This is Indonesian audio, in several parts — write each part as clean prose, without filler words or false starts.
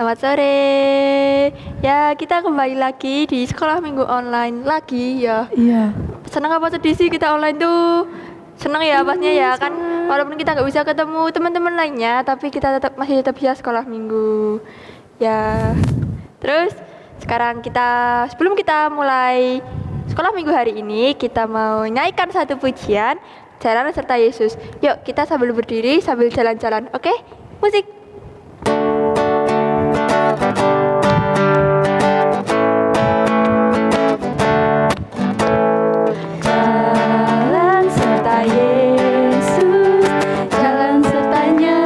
Selamat sore. Ya, kita kembali lagi di sekolah minggu online lagi ya. Iya. Senang apa sedih sih kita online tuh? Senang ya pastinya ya kan. Walaupun kita nggak bisa ketemu teman-teman lainnya, tapi kita masih tetap bisa sekolah minggu. Ya. Terus sekarang sebelum kita mulai sekolah minggu hari ini, kita mau nyanyikan satu pujian Jalan serta Yesus. Yuk kita sambil berdiri sambil jalan-jalan. Oke? Musik. Jalan serta Yesus, jalan sertanya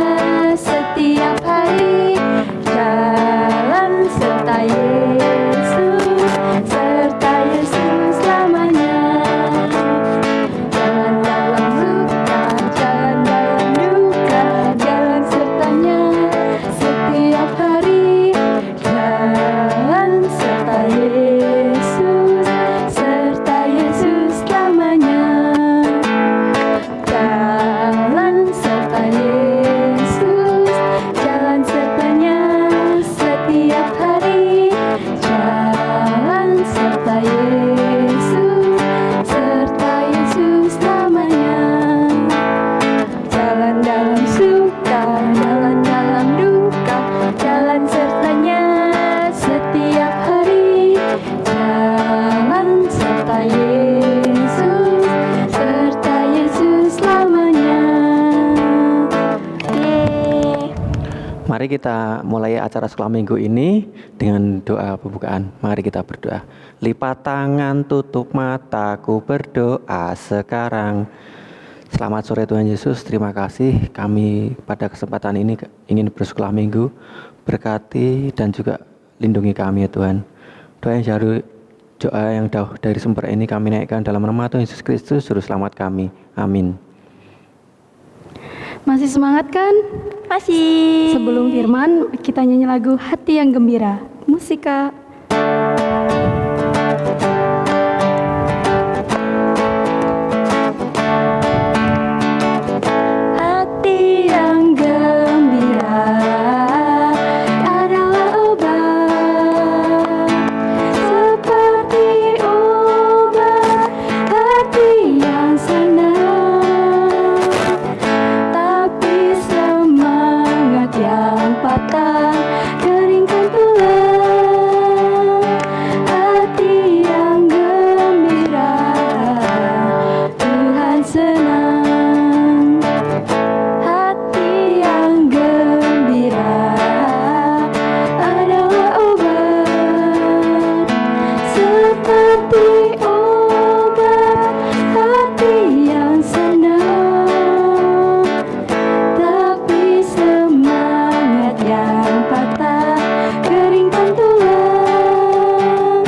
setiap hari. Jalan serta Yesus, serta Yesus selamanya. Jalan dalam suka, jalan dalam duka, jalan sertanya setiap hari. Jalan serta Yesus, serta Yesus selamanya. Jalan serta Yesus, jalan sertanya setiap hari. Jalan serta Yesus, serta Yesus selamanya. Jalan dalam suka, jalan dalam duka, jalan sertanya setiap hari. Jalan serta Yesus, serta Yesus selamanya. Yeay. Mari kita mulai acara sekolah minggu ini dengan doa pembukaan. Mari kita berdoa. Lipat tangan, tutup mataku, berdoa sekarang. Selamat sore Tuhan Yesus, terima kasih kami pada kesempatan ini ingin bersekolah minggu. Berkati dan juga lindungi kami ya Tuhan. Doa yang jauh dari sumber ini kami naikkan dalam nama Tuhan Yesus Kristus, Juru Selamat kami. Amin. Masih semangat kan? Masih. Sebelum firman, kita nyanyi lagu Hati yang Gembira. Musika. Hati yang gembira adalah obat, seperti obat hati yang senang. Tapi semangat yang patah keringkan tulang. Hati yang gembira, Tuhan senang. Hati yang gembira adalah obat, seperti obat hati yang senang. Tapi semangat yang patah keringkan tulang.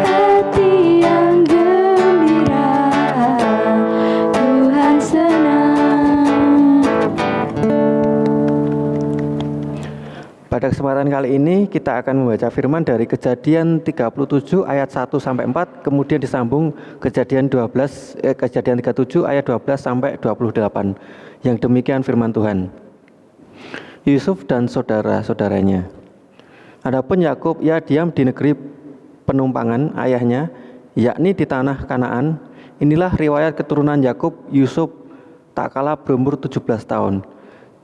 Hati yang gembira, Tuhan senang. Pada kesempatan kali ini kita akan membaca firman dari Kejadian 37 ayat 1 sampai 4, kemudian disambung Kejadian 37 ayat 12 sampai 28. Yang demikian firman Tuhan. Yusuf dan saudara-saudaranya. Adapun Yakub ia diam di negeri penumpangan ayahnya, yakni di tanah Kanaan. Inilah riwayat keturunan Yakub. Yusuf tak kalah berumur 17 tahun.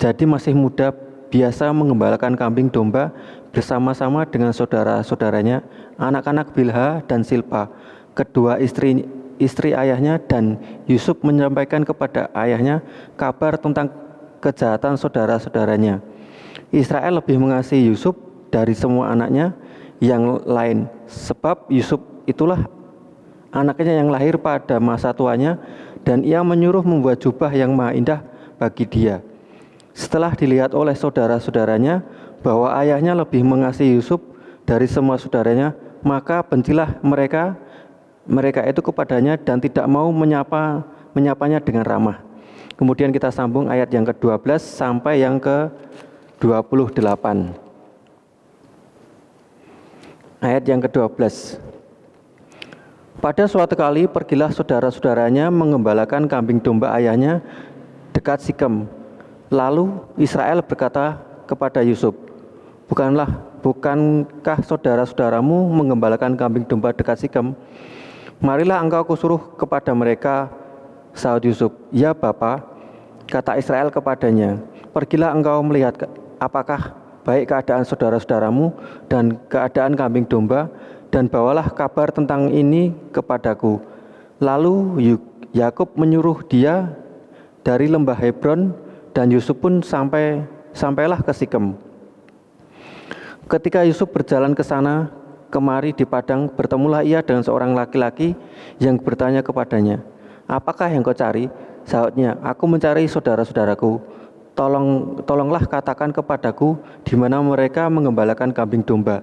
Jadi masih muda, biasa mengembalakan kambing domba bersama-sama dengan saudara-saudaranya, anak-anak Bilha dan Silpa, kedua istri ayahnya, dan Yusuf menyampaikan kepada ayahnya kabar tentang kejahatan saudara-saudaranya. Israel lebih mengasihi Yusuf dari semua anaknya yang lain, sebab Yusuf itulah anaknya yang lahir pada masa tuanya, dan ia menyuruh membuat jubah yang maha indah bagi dia. Setelah dilihat oleh saudara-saudaranya bahwa ayahnya lebih mengasihi Yusuf dari semua saudaranya, maka bencilah mereka itu kepadanya dan tidak mau menyapanya dengan ramah. Kemudian kita sambung ayat yang ke-12 sampai yang ke-28. Ayat yang ke-12. Pada suatu kali pergilah saudara-saudaranya mengembalakan kambing domba ayahnya dekat Sikem. Lalu Israel berkata kepada Yusuf, bukankah saudara-saudaramu menggembalakan kambing domba dekat Sikem? Marilah engkau kusuruh kepada mereka, sahut Yusuf. Ya Bapa, kata Israel kepadanya, pergilah engkau melihat apakah baik keadaan saudara-saudaramu dan keadaan kambing domba, dan bawalah kabar tentang ini kepadaku. Lalu Yakub menyuruh dia dari lembah Hebron, dan Yusuf pun sampailah ke Sikem. Ketika Yusuf berjalan ke sana kemari di padang, bertemulah ia dengan seorang laki-laki yang bertanya kepadanya, apakah yang kau cari? Sahutnya, aku mencari saudara-saudaraku. Tolonglah katakan kepadaku di mana mereka menggembalakan kambing domba.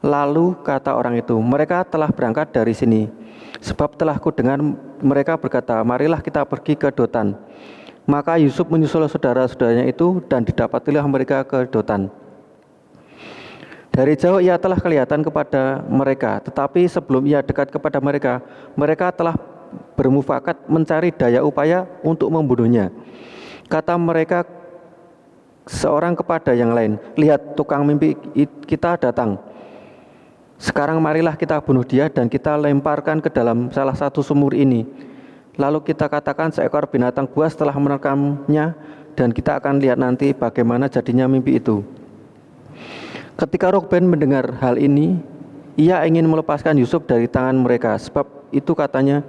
Lalu kata orang itu, mereka telah berangkat dari sini. Sebab telah kudengar mereka berkata, marilah kita pergi ke Dotan. Maka Yusuf menyusul saudara-saudaranya itu, dan didapatilah mereka ke Dotan. Dari jauh ia telah kelihatan kepada mereka, tetapi sebelum ia dekat kepada mereka, mereka telah bermufakat mencari daya upaya untuk membunuhnya. Kata mereka seorang kepada yang lain, lihat, tukang mimpi kita datang. Sekarang marilah kita bunuh dia dan kita lemparkan ke dalam salah satu sumur ini. Lalu kita katakan seekor binatang buas telah menerkamnya, dan kita akan lihat nanti bagaimana jadinya mimpi itu. Ketika Ruben mendengar hal ini, ia ingin melepaskan Yusuf dari tangan mereka. Sebab itu katanya,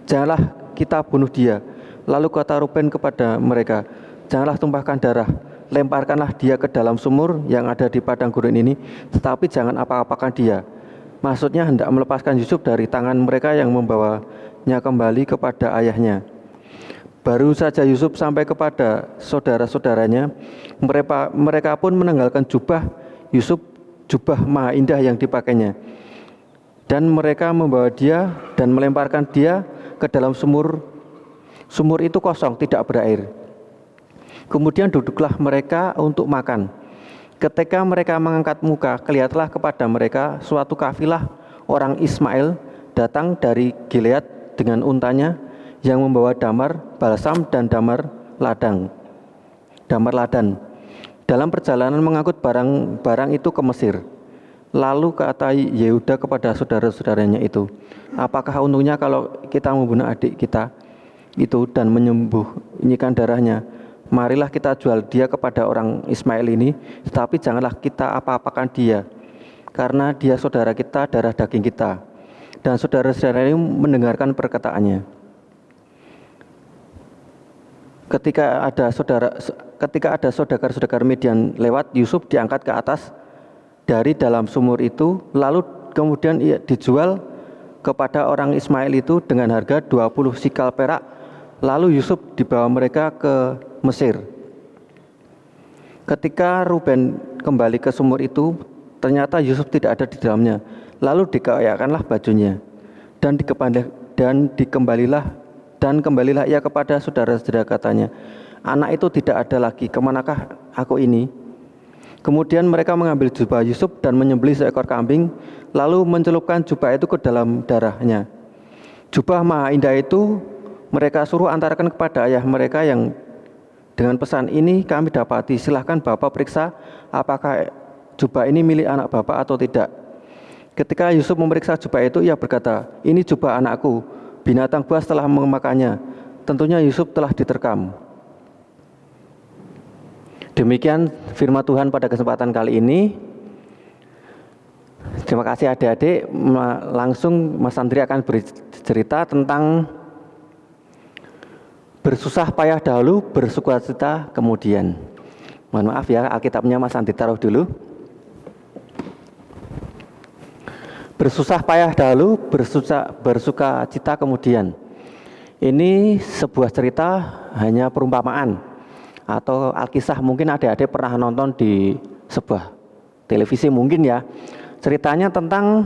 janganlah kita bunuh dia. Lalu kata Ruben kepada mereka, janganlah tumpahkan darah, lemparkanlah dia ke dalam sumur yang ada di padang gurun ini, tetapi jangan apa-apakan dia. Maksudnya hendak melepaskan Yusuf dari tangan mereka yang membawanya kembali kepada ayahnya. Baru saja Yusuf sampai kepada saudara-saudaranya, mereka pun menanggalkan jubah Yusuf, jubah maha indah yang dipakainya, dan mereka membawa dia dan melemparkan dia ke dalam sumur. Sumur itu kosong, tidak berair. Kemudian duduklah mereka untuk makan. Ketika mereka mengangkat muka, kelihatlah kepada mereka suatu kafilah orang Ismail datang dari Gilead dengan untanya yang membawa damar, balsam, dan damar ladan. Dalam perjalanan mengangkut barang-barang itu ke Mesir. Lalu kata Yehuda kepada saudara-saudaranya itu, apakah untungnya kalau kita membunuh adik kita itu dan menyembunyikan darahnya? Marilah kita jual dia kepada orang Ismail ini, tetapi janganlah kita apa-apakan dia, karena dia saudara kita, darah daging kita. Dan saudara-saudara ini mendengarkan perkataannya. Ketika ada saudagar-saudagar Midian lewat, Yusuf diangkat ke atas dari dalam sumur itu, lalu kemudian ia dijual kepada orang Ismail itu dengan harga 20 sikal perak. Lalu Yusuf dibawa mereka ke Mesir. Ketika Ruben kembali ke sumur itu, ternyata Yusuf tidak ada di dalamnya. Lalu dikeyakanlah bajunya, dan kembalilah ia kepada saudara-saudara, katanya, anak itu tidak ada lagi, kemanakah aku ini? Kemudian mereka mengambil jubah Yusuf dan menyembelih seekor kambing, lalu mencelupkan jubah itu ke dalam darahnya. Jubah maha indah itu mereka suruh antarkan kepada ayah mereka yang dengan pesan, ini kami dapati, silahkan Bapak periksa apakah jubah ini milik anak Bapak atau tidak. Ketika Yusuf memeriksa jubah itu, ia berkata, ini jubah anakku, binatang buas telah memakannya. Tentunya Yusuf telah diterkam. Demikian firman Tuhan pada kesempatan kali ini. Terima kasih adik-adik. Langsung Mas Andri akan bercerita tentang bersusah payah dahulu, bersukacita kemudian. Mohon maaf ya, Alkitabnya Mas Andri taruh dulu. Bersusah payah dahulu, bersukacita kemudian. Ini sebuah cerita, hanya perumpamaan atau alkisah. Mungkin adik-adik pernah nonton di sebuah televisi mungkin ya. Ceritanya tentang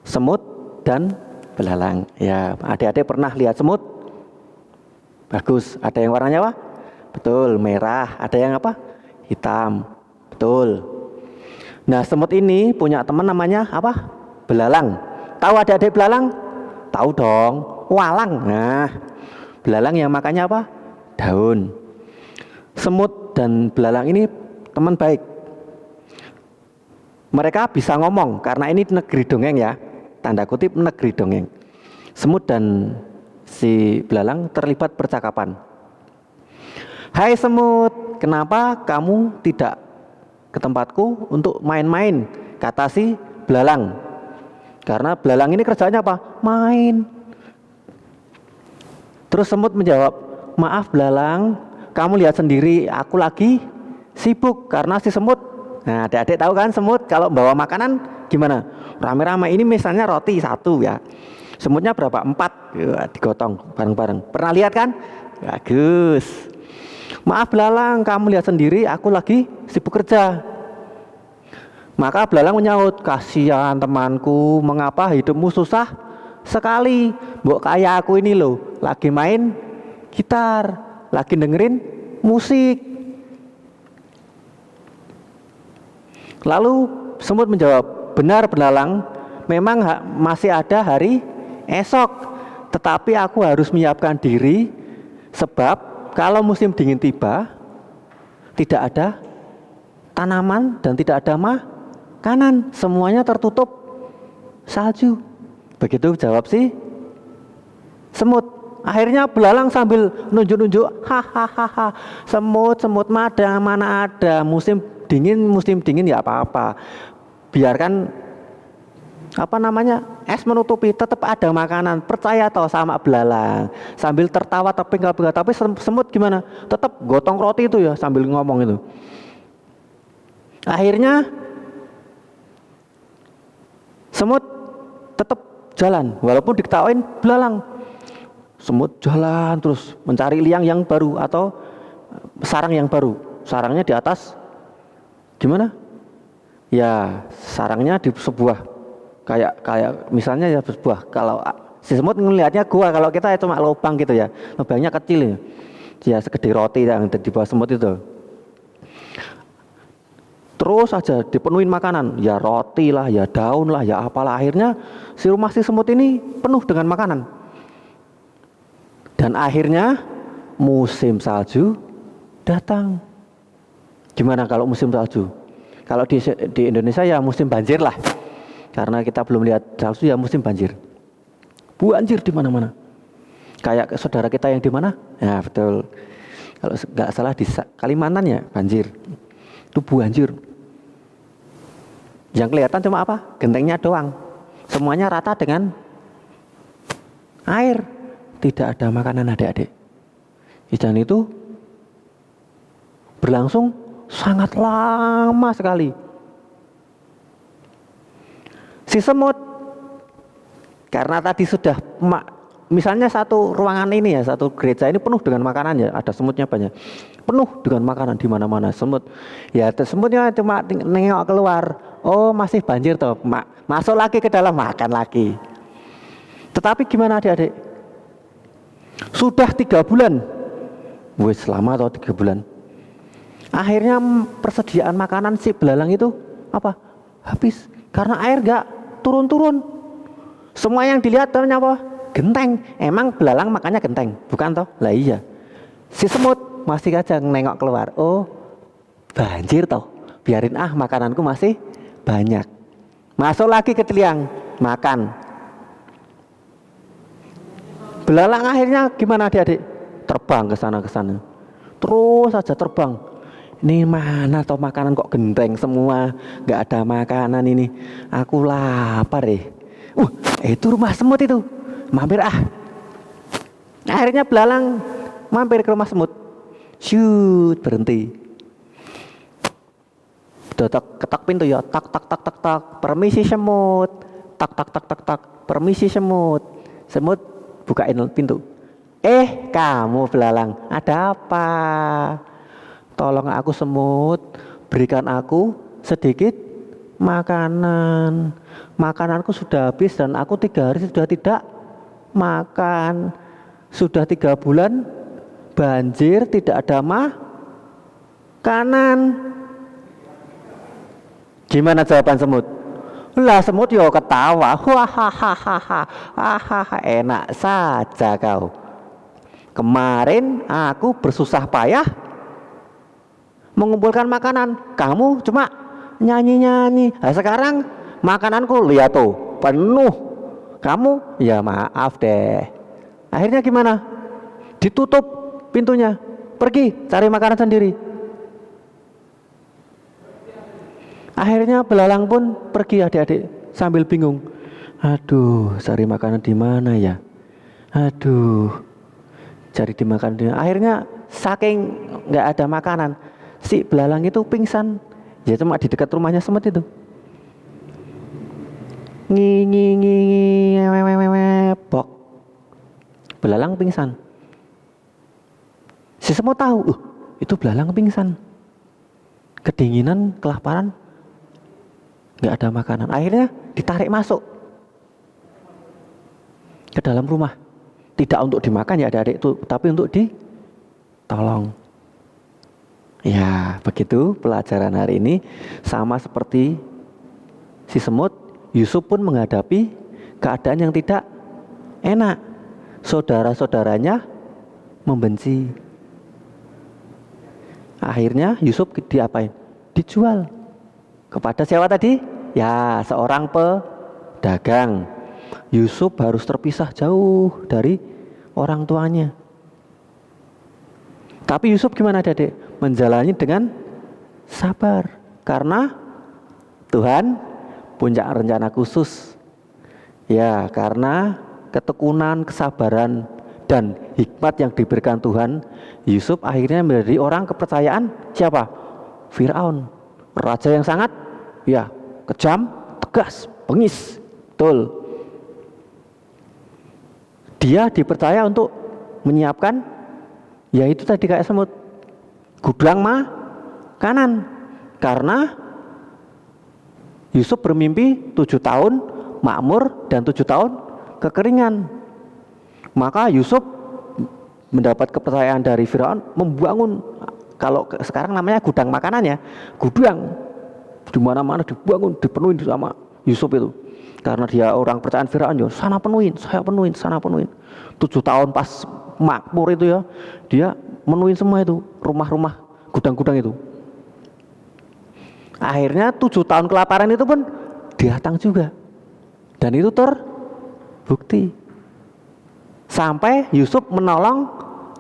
semut dan belalang. Ya, adik-adik pernah lihat semut? Bagus. Ada yang warnanya apa? Betul, merah. Ada yang apa? Hitam. Betul. Nah, semut ini punya teman namanya apa? Belalang. Tahu adik-adik belalang? Tahu dong. Walang. Nah, belalang yang makannya apa? Daun. Semut dan belalang ini teman baik. Mereka bisa ngomong karena ini negeri dongeng ya, tanda kutip negeri dongeng. Semut dan si belalang terlibat percakapan. Hai semut, kenapa kamu tidak ke tempatku untuk main-main? Kata si belalang. Karena belalang ini kerjanya apa? Main. Terus semut menjawab, maaf belalang, kamu lihat sendiri aku lagi sibuk. Karena si semut, nah adik-adik tahu kan semut kalau bawa makanan gimana? Rame-rame, ini misalnya roti 1 ya, semutnya berapa? 4, ya, digotong bareng-bareng. Pernah lihat kan? Bagus. Maaf belalang, kamu lihat sendiri aku lagi sibuk kerja. Maka belalang menyaut, kasihan temanku, mengapa hidupmu susah sekali? Mbok kayak aku ini loh, lagi main gitar, lagi dengerin musik. Lalu semut menjawab, benar belalang, memang masih ada hari esok, tetapi aku harus menyiapkan diri, sebab kalau musim dingin tiba, tidak ada tanaman dan tidak ada makanan, semuanya tertutup salju. Begitu jawab si semut. Akhirnya belalang sambil nunjuk-nunjuk, hahaha, semut mana ada musim dingin ya apa-apa, biarkan es menutupi, tetap ada makanan, percaya toh sama belalang. Sambil tertawa tapi semut gimana? Tetap gotong roti itu ya sambil ngomong itu. Akhirnya semut tetap jalan walaupun diketawain belalang. Semut jalan terus mencari liang yang baru atau sarang yang baru. Sarangnya di atas gimana? Ya sarangnya di sebuah kayak misalnya ya sebuah, kalau si semut ngelihatnya gua, kalau kita ya cuma lubang gitu ya, lubangnya kecil ya segede roti yang di bawah semut itu. Terus aja dipenuhin makanan, ya roti lah, ya daun lah, ya apalah. Akhirnya si rumah si semut ini penuh dengan makanan. Dan akhirnya musim salju datang. Gimana kalau musim salju? Kalau di Indonesia ya musim banjir lah. Karena kita belum lihat salju ya musim banjir. Banjir di mana-mana. Kayak saudara kita yang di mana? Ya betul. Kalau nggak salah di Kalimantan ya banjir. Itu banjir. Yang kelihatan cuma apa? Gentengnya doang. Semuanya rata dengan air. Tidak ada makanan adik-adik. Dan itu berlangsung sangat lama sekali. Si semut, karena tadi sudah misalnya satu ruangan ini ya, satu gereja ini penuh dengan makanan ya, ada semutnya banyak, penuh dengan makanan di mana-mana semut. Ya semutnya cuma nengok keluar, oh masih banjir toh, masuk lagi ke dalam makan lagi. Tetapi gimana adik-adik? Sudah 3 bulan, wes lama atau 3 bulan. Akhirnya persediaan makanan si belalang itu apa? Habis karena air gak turun-turun. Semua yang dilihat ternyata apa? Genteng. Emang belalang makannya genteng, bukan toh? Lah iya. Si semut masih aja nengok keluar. Oh, banjir toh. Biarin makananku masih banyak. Masuk lagi ke liang, makan. Belalang akhirnya gimana adik-adik? Terbang ke sana. Terus saja terbang. Ini mana toh makanan kok genteng semua, nggak ada makanan ini. Aku lapar deh. Itu rumah semut itu. Mampir Akhirnya belalang mampir ke rumah semut. Shoot, berhenti. Ketok pintu ya, tak. Permisi semut. Tak. Permisi semut. Semut bukain pintu. Kamu belalang, ada apa? Tolong aku semut, berikan aku sedikit makanan. Makananku sudah habis dan aku 3 hari sudah tidak makan. Sudah 3 bulan banjir, tidak ada makanan. Gimana jawaban semut? Lah semut yo ketawa, hahaha, enak saja kau. Kemarin aku bersusah payah mengumpulkan makanan, kamu cuma nyanyi-nyanyi. Nah, sekarang makananku lihat tuh penuh. Kamu ya maaf deh. Akhirnya gimana? Ditutup pintunya. Pergi cari makanan sendiri. Akhirnya belalang pun pergi adik-adik sambil bingung. Aduh, cari makanan di mana ya? Aduh, cari di makan. Akhirnya saking nggak ada makanan, si belalang itu pingsan. Ya cuma di dekat rumahnya semut itu. Bok. Belalang pingsan. Si semut tahu, itu belalang pingsan. Kedinginan, kelaparan, nggak ada makanan. Akhirnya ditarik masuk ke dalam rumah. Tidak untuk dimakan ya adik-adik itu, tapi untuk ditolong. Ya, begitu pelajaran hari ini. Sama seperti si semut, Yusuf pun menghadapi keadaan yang tidak enak. Saudara-saudaranya membenci. Akhirnya Yusuf diapain? Dijual. Kepada siapa tadi? Ya, seorang pedagang. Yusuf harus terpisah jauh dari orang tuanya. Tapi Yusuf gimana adik? Menjalani dengan sabar. Karena Tuhan punya rencana khusus. Ya, karena ketekunan, kesabaran, dan hikmat yang diberikan Tuhan, Yusuf akhirnya menjadi orang kepercayaan siapa? Firaun. Raja yang sangat ya kejam, tegas, bengis. Betul. Dia dipercaya untuk menyiapkan, ya itu tadi kayak semut, gudang makanan. Karena Yusuf bermimpi 7 tahun makmur dan 7 tahun kekeringan. Maka Yusuf mendapat kepercayaan dari Firaun membangun, kalau sekarang namanya gudang makanan ya, gudang di mana-mana dibangun, dipenuhi sama Yusuf itu. Karena dia orang percayaan Firaun, ya sana penuhin, saya penuhin, sana penuhin. 7 tahun pas makmur itu ya, dia menuhin semua itu, rumah-rumah, gudang-gudang itu. Akhirnya 7 tahun kelaparan itu pun datang juga. Dan itu terbukti. Sampai Yusuf menolong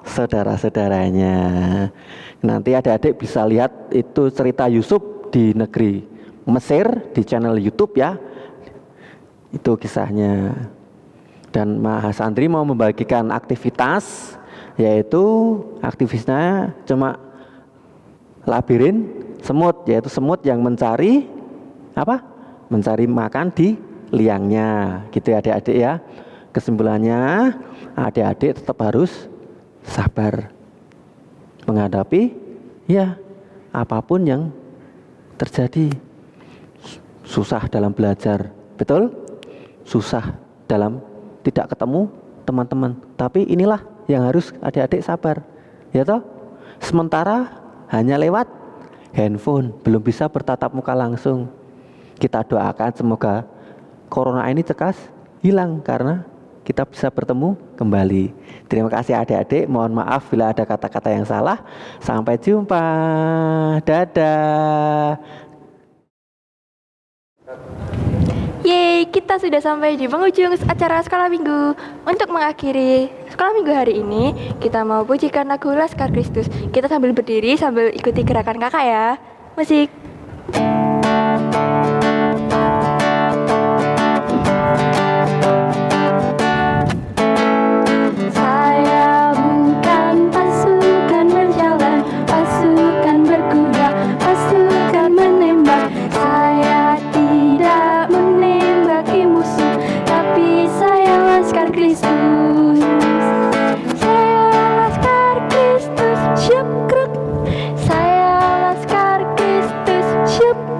saudara-saudaranya. Nanti adik-adik bisa lihat itu cerita Yusuf di negeri Mesir di channel YouTube ya. Itu kisahnya. Dan Mas Andri mau membagikan aktivitas, yaitu aktivitasnya cuma labirin semut, yaitu semut yang mencari apa? Mencari makan di liangnya. Gitu ya adik-adik ya. Kesimpulannya, adik-adik tetap harus sabar menghadapi ya apapun yang terjadi. Susah dalam belajar, betul? Susah dalam tidak ketemu teman-teman. Tapi inilah yang harus adik-adik sabar, ya toh? Sementara hanya lewat handphone, belum bisa bertatap muka langsung. Kita doakan semoga corona ini cekas hilang karena kita bisa bertemu kembali. Terima kasih adik-adik, mohon maaf bila ada kata-kata yang salah. Sampai jumpa. Dadah. Yeay, kita sudah sampai di penghujung acara sekolah minggu. Untuk mengakhiri sekolah minggu hari ini, kita mau pujikan lagu Laskar Kristus. Kita sambil berdiri, sambil ikuti gerakan kakak ya. Musik. Saya bukan pasukan berjalan, pasukan berkuda, pasukan menembak. Saya tidak menembaki musuh, tapi saya Laskar Kristus. Saya Laskar Kristus, syukur. Saya Laskar Kristus, syukur.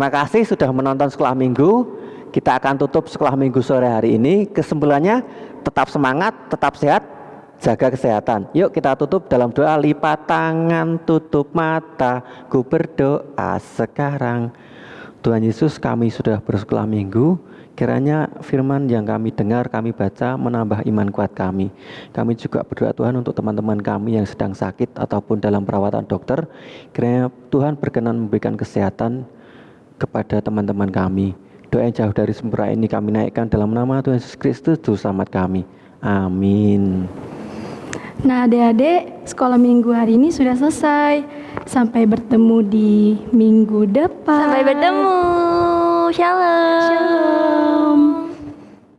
Terima kasih sudah menonton sekolah minggu. Kita akan tutup sekolah minggu sore hari ini. Kesimpulannya, tetap semangat, tetap sehat, jaga kesehatan. Yuk kita tutup dalam doa. Lipat tangan, tutup mata, ku berdoa sekarang. Tuhan Yesus, kami sudah bersekolah minggu. Kiranya firman yang kami dengar, kami baca menambah iman kuat kami. Kami juga berdoa Tuhan untuk teman-teman kami yang sedang sakit ataupun dalam perawatan dokter. Kiranya Tuhan berkenan memberikan kesehatan kepada teman-teman kami. Doa yang jauh dari sempurna ini kami naikkan dalam nama Tuhan Yesus Kristus, Juru Selamat kami. Amin. Nah adik-adik, sekolah minggu hari ini sudah selesai. Sampai bertemu di minggu depan. Sampai bertemu. Shalom. Shalom.